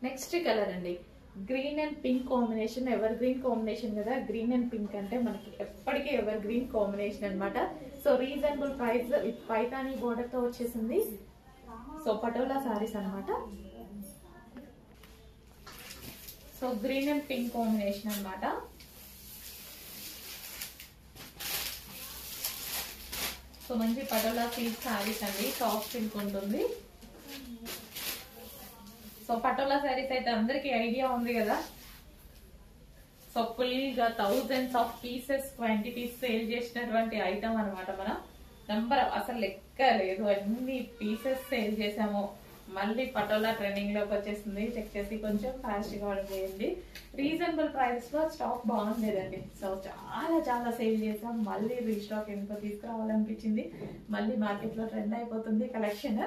Next colour అండి, green and pink combination, ever green combination కదా. Green and pink అంటే మనకి ఎప్పటికీ ఎవర్ గ్రీన్ కాంబినేషన్ అనమాట. So reasonable price with Paithani border తో వచ్చేసింది. సో పటోలా సారీస్ అనమాట. So green and pink combination అనమాట. సో మంచి పటోలా సిల్క్ సారీస్ అండి, సాఫ్ట్ సిల్క్ ఉంటుంది. సో పటోలా సారీస్ అయితే అందరికి ఐడియా ఉంది కదా. సో ఫుల్ గా thousands of pieces quantities sale చేసినటువంటి ఐటమ్ అనమాట. మనం నెంబర్ అసలు లెక్క లేదు, అన్ని పీసెస్ సేల్ చేసాము. మళ్ళీ పటోలా ట్రెండింగ్ లోకి వచ్చేసింది. చెక్ చేసి కొంచెం ఫాస్ట్ గా ఆర్డర్ చేయండి. రీజనబుల్ ప్రైస్ లో స్టాక్ బాగుండేదండి. సో చాలా సేల్ చేసాం. మళ్ళీ రీస్టాక్ ఎందుకో తీసుకురావాలనిపించింది. మళ్ళీ మార్కెట్ లో ట్రెండ్ అయిపోతుంది కలెక్షన్.